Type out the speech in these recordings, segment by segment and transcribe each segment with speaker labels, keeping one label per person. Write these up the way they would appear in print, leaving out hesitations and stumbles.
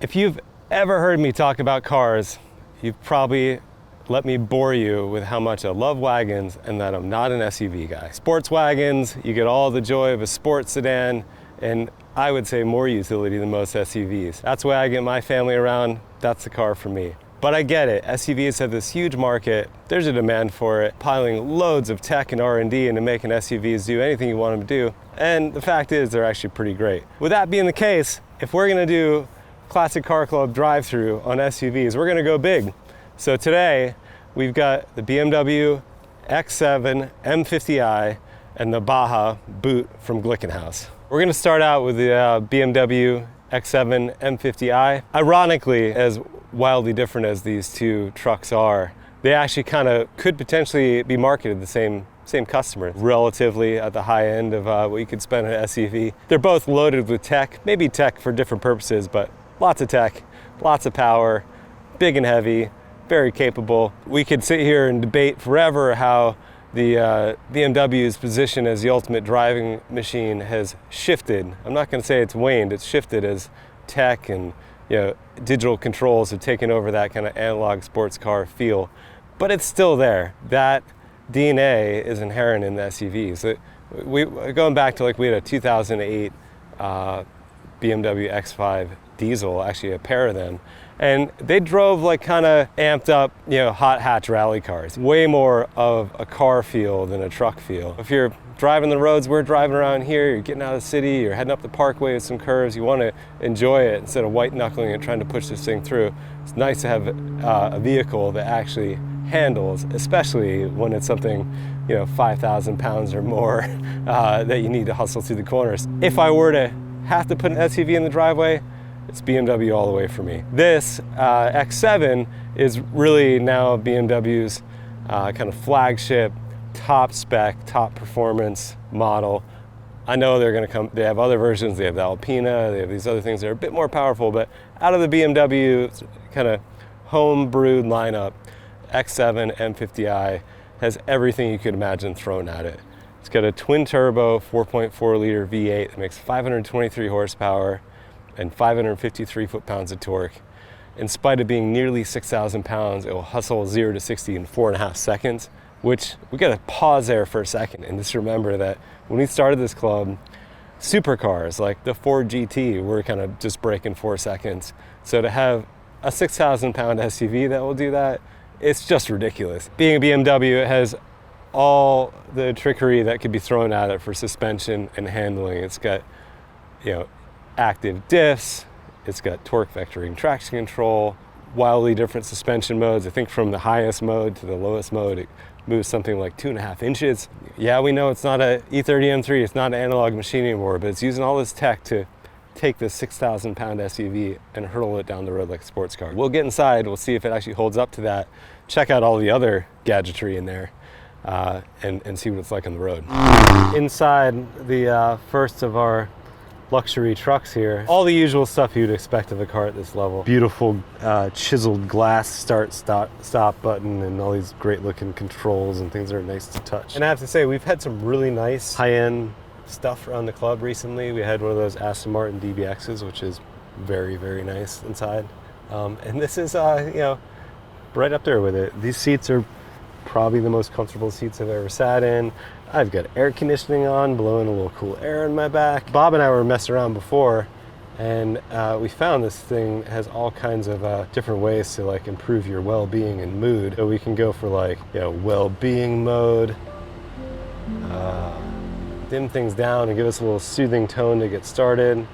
Speaker 1: If you've ever heard me talk about cars, you've probably let me bore you with how much I love wagons and that I'm not an SUV guy. Sports wagons, you get all the joy of a sports sedan, and I would say more utility than most SUVs. That's why I get my family around. That's the car for me. But I get it, SUVs have this huge market, there's a demand for it, piling loads of tech and R&D into making SUVs do anything you want them to do, and the fact is they're actually pretty great. With that being the case, if we're gonna do Classic Car Club drive-through on SUVs, we're gonna go big. So today, we've got the BMW X7 M50i and the Baja boot from Glickenhaus. We're gonna start out with the BMW X7 M50i. Ironically, as wildly different as these two trucks are, they actually kind of could potentially be marketed the same customer, relatively at the high end of what you could spend on an SUV. They're both loaded with tech, maybe tech for different purposes, but lots of tech, lots of power, big and heavy, very capable. We could sit here and debate forever how the BMW's position as the ultimate driving machine has shifted. I'm not going to say it's waned, it's shifted as tech and digital controls have taken over that kind of analog sports car feel, but it's still there. That DNA is inherent in the SUVs. Going back to we had a 2008 BMW X5 diesel, actually a pair of them, and they drove kind of amped up, hot hatch rally cars. Way more of a car feel than a truck feel. If you're driving the roads we're driving around here, you're getting out of the city, you're heading up the parkway with some curves, you want to enjoy it instead of white knuckling and trying to push this thing through. It's nice to have a vehicle that actually handles, especially when it's something 5,000 pounds or more that you need to hustle through the corners. If I were to have to put an SUV in the driveway, it's BMW all the way for me. This X7 is really now BMW's kind of flagship, top spec, top performance model. I know they're going to come, they have other versions, they have the Alpina, they have these other things that are a bit more powerful, but out of the BMW kind of home brewed lineup, X7 M50i has everything you could imagine thrown at it. It's got a twin turbo 4.4 liter V8 that makes 523 horsepower and 553 foot-pounds of torque. In spite of being nearly 6,000 pounds, it will hustle 0 to 60 in 4.5 seconds, which we gotta pause there for a second and just remember that when we started this club, supercars like the Ford GT were kind of just breaking 4 seconds. So to have a 6,000 pound SUV that will do that, it's just ridiculous. Being a BMW, it has all the trickery that could be thrown at it for suspension and handling. It's got, active diffs, it's got torque vectoring traction control, wildly different suspension modes. I think from the highest mode to the lowest mode, it moves something like 2.5 inches. Yeah, we know it's not a E30 M3, it's not an analog machine anymore, but it's using all this tech to take this 6,000 pound SUV and hurtle it down the road like a sports car. We'll get inside, we'll see if it actually holds up to that, check out all the other gadgetry in there, and see what it's like on the road. Inside the first of our luxury trucks here, all the usual stuff you'd expect of a car at this level. Beautiful chiseled glass stop button and all these great looking controls and things that are nice to touch. And I have to say, we've had some really nice high-end stuff around the club recently. We had one of those Aston Martin DBXs, which is very, very nice inside. And this is, right up there with it. These seats are probably the most comfortable seats I've ever sat in. I've got air conditioning on, blowing a little cool air in my back. Bob and I were messing around before, and we found this thing has all kinds of different ways to improve your well-being and mood. So we can go for well-being mode, dim things down and give us a little soothing tone to get started.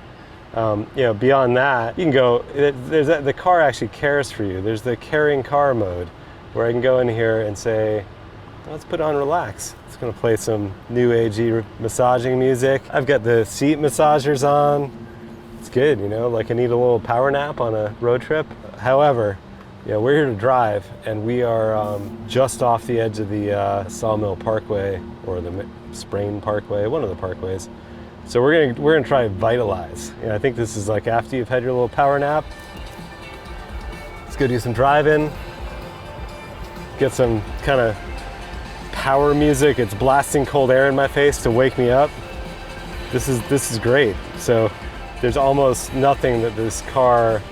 Speaker 1: Beyond that, you can go, the car actually cares for you. There's the caring car mode where I can go in here and say, let's put on relax. It's gonna play some new agey massaging music. I've got the seat massagers on. It's good, like I need a little power nap on a road trip. However, we're here to drive, and we are just off the edge of the Sawmill Parkway or the Sprain Parkway, one of the parkways. So we're gonna try Vitalize. I think this is after you've had your little power nap. Let's go do some driving. Get some kind of power music. It's blasting cold air in my face to wake me up. This is great. So there's almost nothing that this car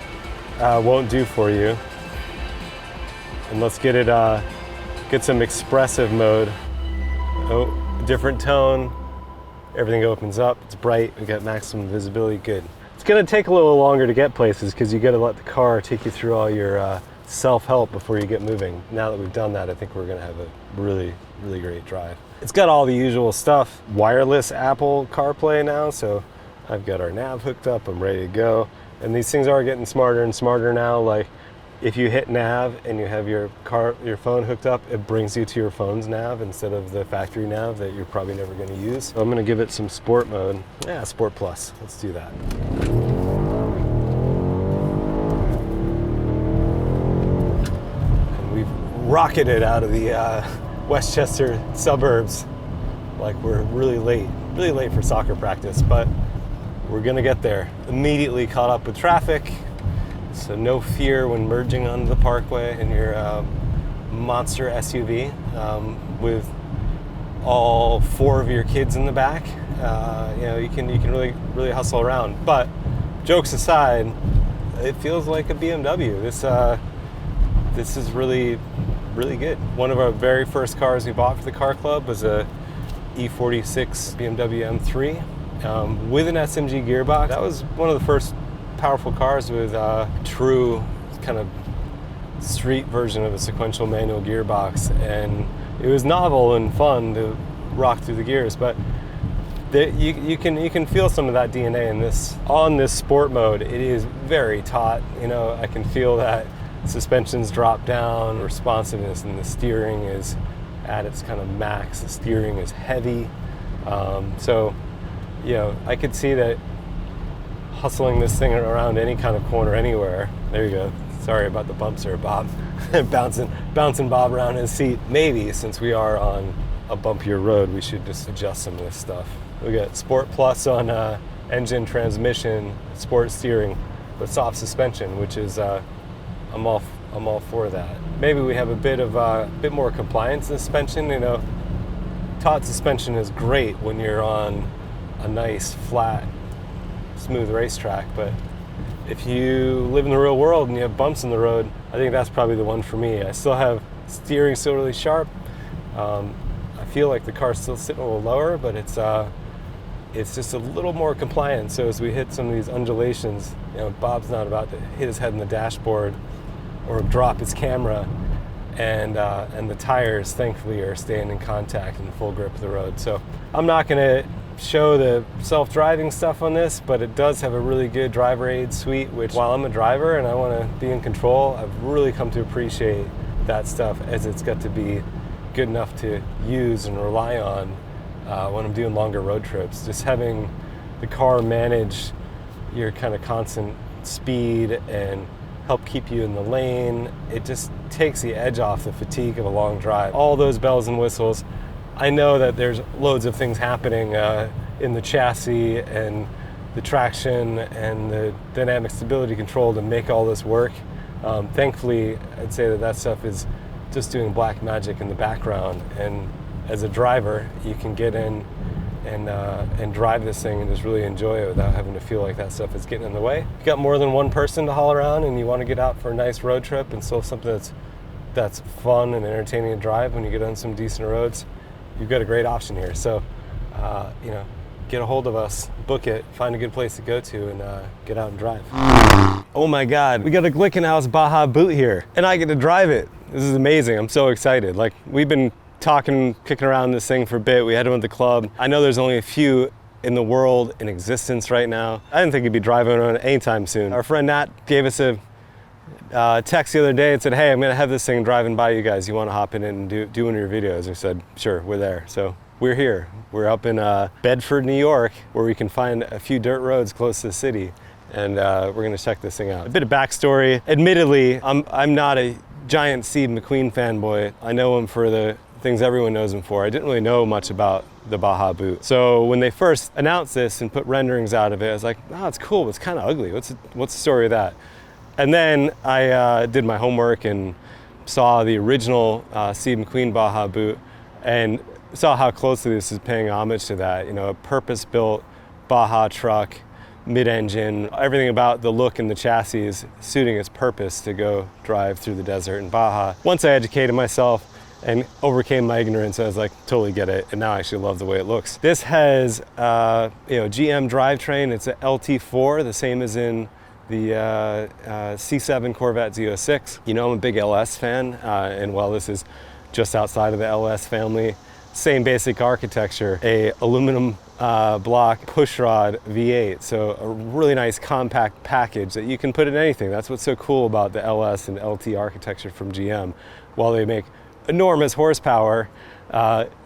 Speaker 1: won't do for you. And let's get it, get some expressive mode. Oh, different tone. Everything opens up, it's bright, we got maximum visibility, good. It's gonna take a little longer to get places because you gotta let the car take you through all your self-help before you get moving. Now that we've done that, I think we're gonna have a really, really great drive. It's got all the usual stuff. Wireless Apple CarPlay now, so I've got our nav hooked up, I'm ready to go. And these things are getting smarter and smarter now. Like if you hit nav and you have your phone hooked up, it brings you to your phone's nav instead of the factory nav that you're probably never gonna use. So I'm gonna give it some sport mode. Yeah, Sport Plus, let's do that. And we've rocketed out of the Westchester suburbs like we're really late for soccer practice, but we're gonna get there. Immediately caught up with traffic, so no fear when merging onto the parkway in your monster SUV with all 4 of your kids in the back. You know, you can really hustle around. But jokes aside, it feels like a BMW. This is really good. One of our very first cars we bought for the car club was a E46 BMW M3 with an SMG gearbox. That was one of the first powerful cars with true kind of street version of a sequential manual gearbox, and it was novel and fun to rock through the gears. But you can feel some of that DNA in this. On this sport mode, it is very taut. You know, I can feel that suspension's dropped down, responsiveness, and the steering is at its kind of max. The steering is heavy, so you know, I could see that hustling this thing around any kind of corner anywhere. There you go. Sorry about the bumps there, Bob. bouncing Bob around in his seat. Maybe since we are on a bumpier road, we should just adjust some of this stuff. We got Sport Plus on engine, transmission, sport steering, but soft suspension, which is I'm all for that. Maybe we have a bit more compliance in suspension. You know, taut suspension is great when you're on a nice flat smooth racetrack, but if you live in the real world and you have bumps in the road, I think that's probably the one for me. I still have steering still really sharp. I feel like the car's still sitting a little lower, but it's just a little more compliant. So as we hit some of these undulations, you know, Bob's not about to hit his head in the dashboard or drop his camera, and the tires thankfully are staying in contact and full grip of the road. So I'm not gonna show the self-driving stuff on this, but it does have a really good driver aid suite, which while I'm a driver and I want to be in control, I've really come to appreciate that stuff, as it's got to be good enough to use and rely on when I'm doing longer road trips. Just having the car manage your kind of constant speed and help keep you in the lane, it just takes the edge off the fatigue of a long drive. All those bells and whistles. I know that there's loads of things happening in the chassis and the traction and the dynamic stability control to make all this work. Thankfully, I'd say that stuff is just doing black magic in the background. And as a driver, you can get in and drive this thing and just really enjoy it without having to feel like that stuff is getting in the way. If you got more than one person to haul around and you want to get out for a nice road trip and still something that's fun and entertaining to drive when you get on some decent roads, you've got a great option here. So, you know, get a hold of us, book it, find a good place to go to, and get out and drive. Oh my God, we got a Glickenhaus Baja boot here, and I get to drive it. This is amazing. I'm so excited. Like, we've been talking, kicking around this thing for a bit. We had one at the club. I know there's only a few in the world in existence right now. I didn't think he'd be driving on it anytime soon. Our friend Nat gave us a text the other day and said, hey, I'm gonna have this thing driving by you guys. You wanna hop in and do one of your videos? We said, sure, we're there. So we're here. We're up in Bedford, New York, where we can find a few dirt roads close to the city. And we're gonna check this thing out. A bit of backstory. Admittedly, I'm not a giant Steve McQueen fanboy. I know him for the things everyone knows him for. I didn't really know much about the Baja boot. So when they first announced this and put renderings out of it, I was like, oh, it's cool, but it's kind of ugly. What's the story of that? And then I did my homework and saw the original Steve McQueen Baja boot and saw how closely this is paying homage to that. You know, a purpose-built Baja truck mid-engine, everything about the look and the chassis is suiting its purpose to go drive through the desert in Baja. Once I educated myself and overcame my ignorance, I was like, totally get it, and now I actually love the way it looks. This has GM drivetrain. It's an LT4, the same as in the C7 Corvette Z06. You know, I'm a big LS fan, and while this is just outside of the LS family, same basic architecture, a aluminum block pushrod V8, so a really nice compact package that you can put in anything. That's what's so cool about the LS and LT architecture from GM. While they make enormous horsepower,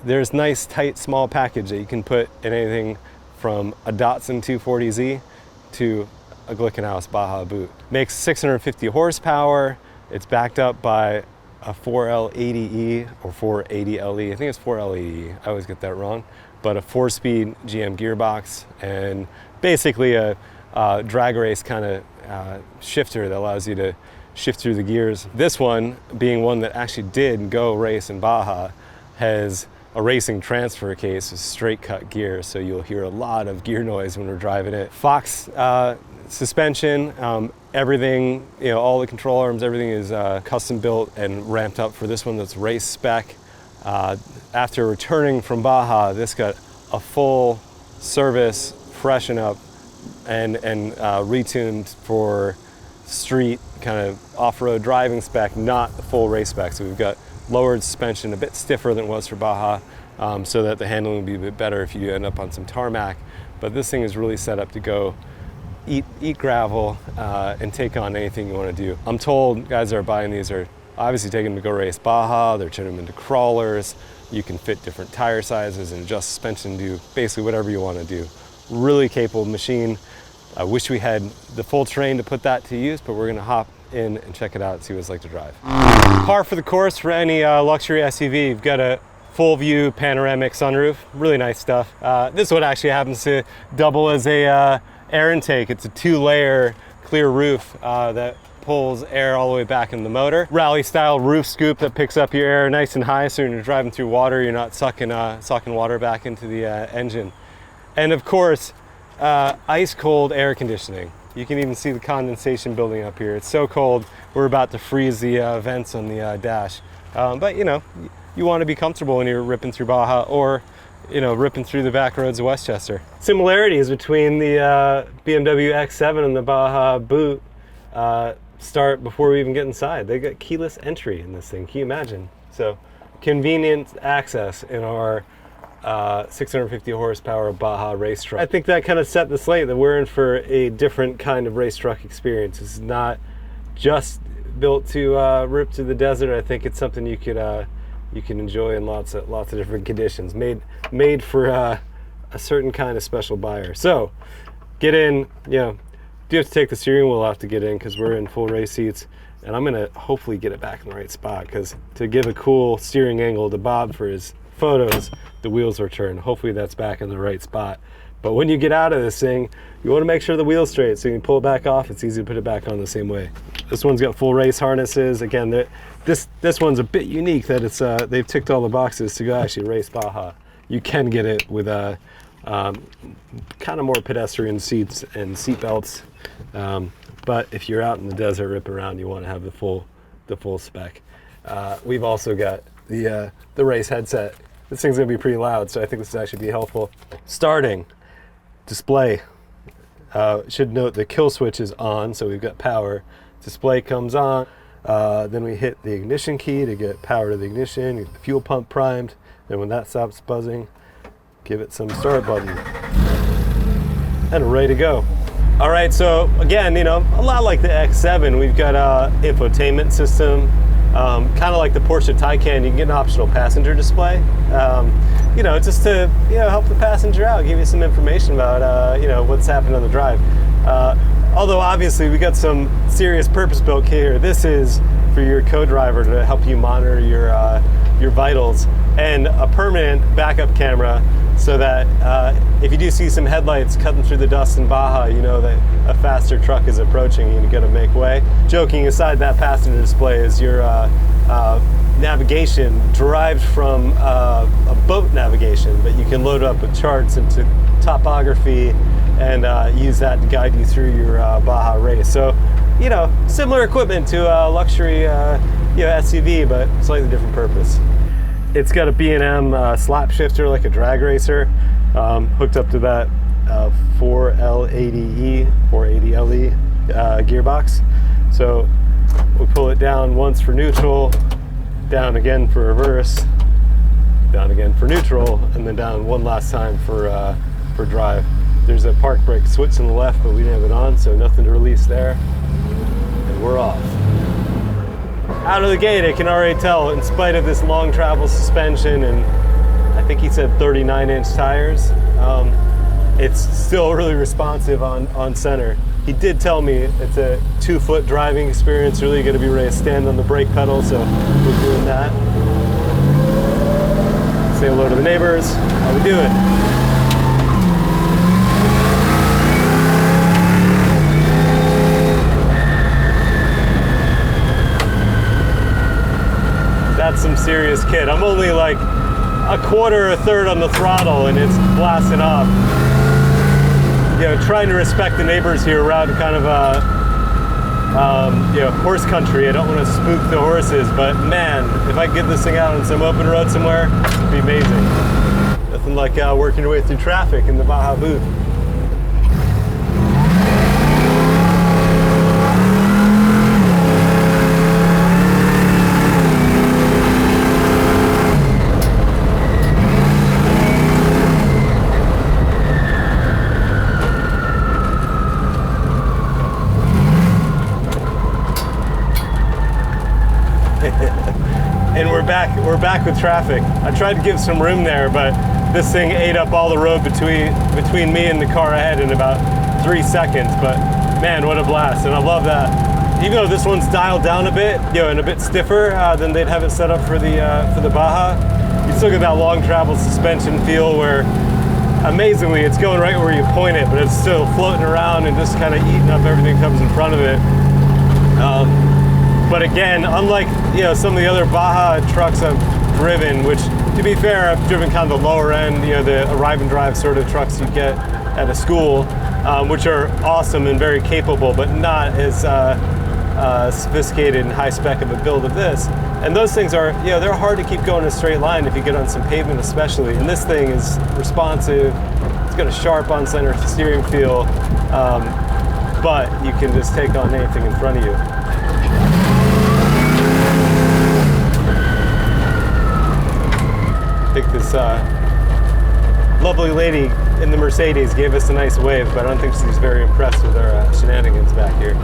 Speaker 1: there's nice tight small package that you can put in anything from a Datsun 240Z to a Glickenhaus Baja boot. Makes 650 horsepower. It's backed up by a 4L80E or 480LE. I think it's 4L80E. I always get that wrong. But a 4-speed GM gearbox and basically a drag race kind of shifter that allows you to shift through the gears. This one, being one that actually did go race in Baja, has a racing transfer case with straight cut gears, so you'll hear a lot of gear noise when we're driving it. Fox suspension, everything, you know, all the control arms, everything is custom built and ramped up for this one that's race spec. After returning from Baja, this got a full service, freshen up, and retuned for street kind of off-road driving spec, not the full race spec. So we've got lowered suspension, a bit stiffer than it was for Baja, so that the handling will be a bit better if you end up on some tarmac. But this thing is really set up to go eat gravel and take on anything you want to do. I'm told guys that are buying these are obviously taking them to go race Baja, they're turning them into crawlers. You can fit different tire sizes and adjust suspension, do basically whatever you want to do. Really capable machine. I wish we had the full terrain to put that to use, but we're going to hop in and check it out and see what it's like to drive. Par for the course for any luxury SUV. You've got a full view panoramic sunroof, really nice stuff. This one actually happens to double as a air intake. It's a 2-layer clear roof that pulls air all the way back in the motor. Rally style roof scoop that picks up your air nice and high, so when you're driving through water, you're not sucking water back into the engine. And of course, ice cold air conditioning. You can even see the condensation building up here. It's so cold, we're about to freeze the vents on the dash. But you know, you want to be comfortable when you're ripping through Baja, or you know, ripping through the back roads of Westchester. Similarities between the BMW X7 and the Baja boot start before we even get inside. They got keyless entry in this thing. Can you imagine? So convenient access in our 650 horsepower Baja race truck. I think that kind of set the slate that we're in for a different kind of race truck experience. It's not just built to rip through the desert. I think it's something you can enjoy in lots of different conditions. Made for a certain kind of special buyer. So get in. You know, do have to take the steering wheel off to get in because we're in full race seats, and I'm gonna hopefully get it back in the right spot, because to give a cool steering angle to Bob for his photos, the wheels are turned. Hopefully that's back in the right spot. But when you get out of this thing, you want to make sure the wheel's straight, so you can pull it back off. It's easy to put it back on the same way. This one's got full race harnesses. Again, this one's a bit unique that it's they've ticked all the boxes to go actually race Baja. You can get it with kind of more pedestrian seats and seat belts, but if you're out in the desert ripping around, you want to have the full spec. We've also got the race headset. This thing's gonna be pretty loud, so I think this will actually be helpful. Starting display. Should note the kill switch is on, so we've got power. Display comes on. Then we hit the ignition key to get power to the ignition. Get the fuel pump primed. Then when that stops buzzing, give it some start button. And we're ready to go. All right, so again, you know, a lot like the X7, we've got a infotainment system. Kind of like the Porsche Taycan, you can get an optional passenger display. You know, just to help the passenger out, give you some information about what's happening on the drive. Although obviously we got some serious purpose-built kit here. This is for your co-driver to help you monitor your vitals, and a permanent backup camera so that if you do see some headlights cutting through the dust in Baja, you know that a faster truck is approaching and you gotta make way. Joking aside, that passenger display is your navigation derived from a boat navigation, but you can load up with charts into topography, and use that to guide you through your Baja race. So, you know, similar equipment to a luxury SUV, but slightly different purpose. It's got a B&M slap shifter like a drag racer, hooked up to that 480LE gearbox. So we pull it down once for neutral, down again for reverse, down again for neutral, and then down one last time for drive. There's a park brake switch on the left, but we didn't have it on, so nothing to release there. And we're off. Out of the gate, I can already tell, in spite of this long travel suspension and I think he said 39-inch tires, it's still really responsive on center. He did tell me it's a 2-foot driving experience, really going to be ready to stand on the brake pedal, so we're doing that. Say hello to the neighbors. How we doing? That's some serious kit. I'm only like a quarter or a third on the throttle and it's blasting off. You know, trying to respect the neighbors here around kind of horse country. I don't want to spook the horses, but man, if I get this thing out on some open road somewhere, it'd be amazing. Nothing like working your way through traffic in the Baja booth. And we're back with traffic. I tried to give some room there, but this thing ate up all the road between me and the car ahead in about 3 seconds. But man, what a blast. And I love that. Even though this one's dialed down a bit, you know, and a bit stiffer than they'd have it set up for the Baja, you still get that long travel suspension feel where amazingly it's going right where you point it, but it's still floating around and just kind of eating up everything that comes in front of it. But again, unlike some of the other Baja trucks I've driven, which to be fair, I've driven kind of the lower end, the arrive and drive sort of trucks you get at a school, which are awesome and very capable, but not as sophisticated and high spec of a build of this. And those things are, they're hard to keep going in a straight line if you get on some pavement especially. And this thing is responsive. It's got a sharp on center steering feel, but you can just take on anything in front of you. I think this lovely lady in the Mercedes gave us a nice wave, but I don't think she's very impressed with our shenanigans back here.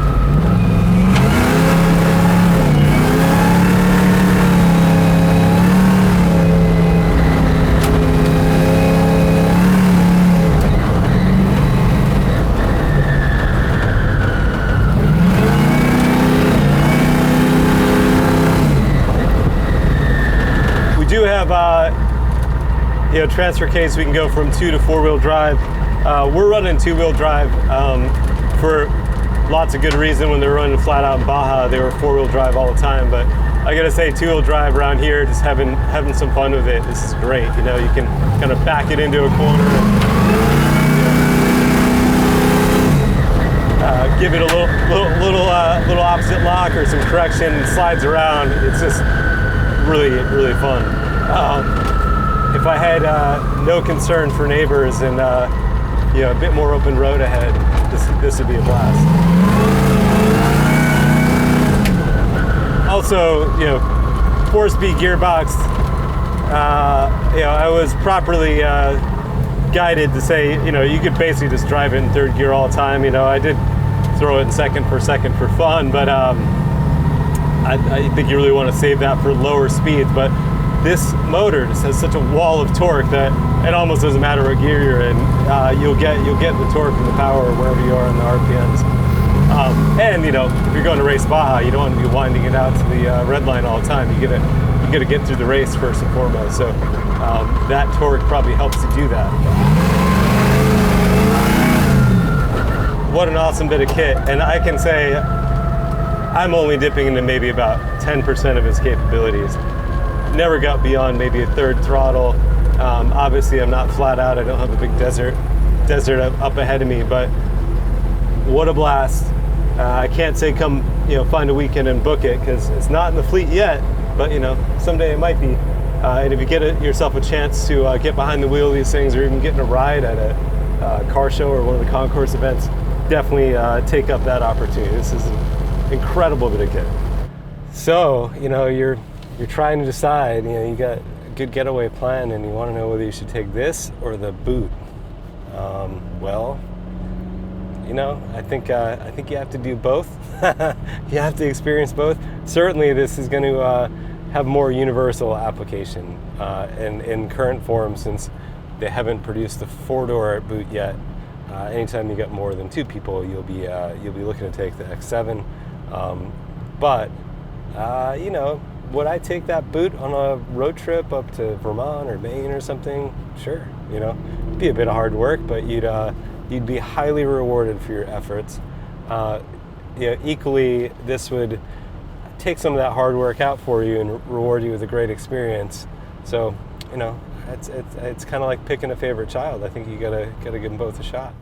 Speaker 1: We do have transfer case. We can go from 2 to 4-wheel drive. We're running 2-wheel drive for lots of good reason. When they were running flat out in Baja, they were 4-wheel drive all the time. But I gotta say, 2-wheel drive around here, just having some fun with it. This is great. You can kind of back it into a corner and give it a little opposite lock or some correction. It slides around. It's just really fun. If I had no concern for neighbors and a bit more open road ahead, this would be a blast. Also, 4-speed gearbox. I was properly guided to say, you could basically just drive it in 3rd gear all the time. I did throw it in second for fun, but I think you really want to save that for lower speeds. But this motor just has such a wall of torque that it almost doesn't matter what gear you're in. You'll get the torque and the power wherever you are in the RPMs. And if you're going to race Baja, you don't want to be winding it out to the red line all the time. You gotta get through the race first and foremost. So that torque probably helps to do that. What an awesome bit of kit, and I can say I'm only dipping into maybe about 10% of its capabilities. Never got beyond maybe a 3rd throttle. Obviously I'm not flat out, I don't have a big desert desert up ahead of me, but what a blast. I can't say come, find a weekend and book it, because it's not in the fleet yet, but someday it might be. And if you get yourself a chance to get behind the wheel of these things, or even getting a ride at a car show or one of the concourse events, definitely take up that opportunity. This is an incredible bit of kit. So, you're trying to decide, you got a good getaway plan and you want to know whether you should take this or the boot. Well, I think you have to do both. You have to experience both. Certainly this is going to have more universal application in current form, since they haven't produced the 4-door boot yet. Anytime you get more than 2 people, you'll be looking to take the X7. But would I take that boot on a road trip up to Vermont or Maine or something? Sure. It'd be a bit of hard work, but you'd be highly rewarded for your efforts. Equally, this would take some of that hard work out for you and reward you with a great experience. So, it's kind of like picking a favorite child. I think you gotta give them both a shot.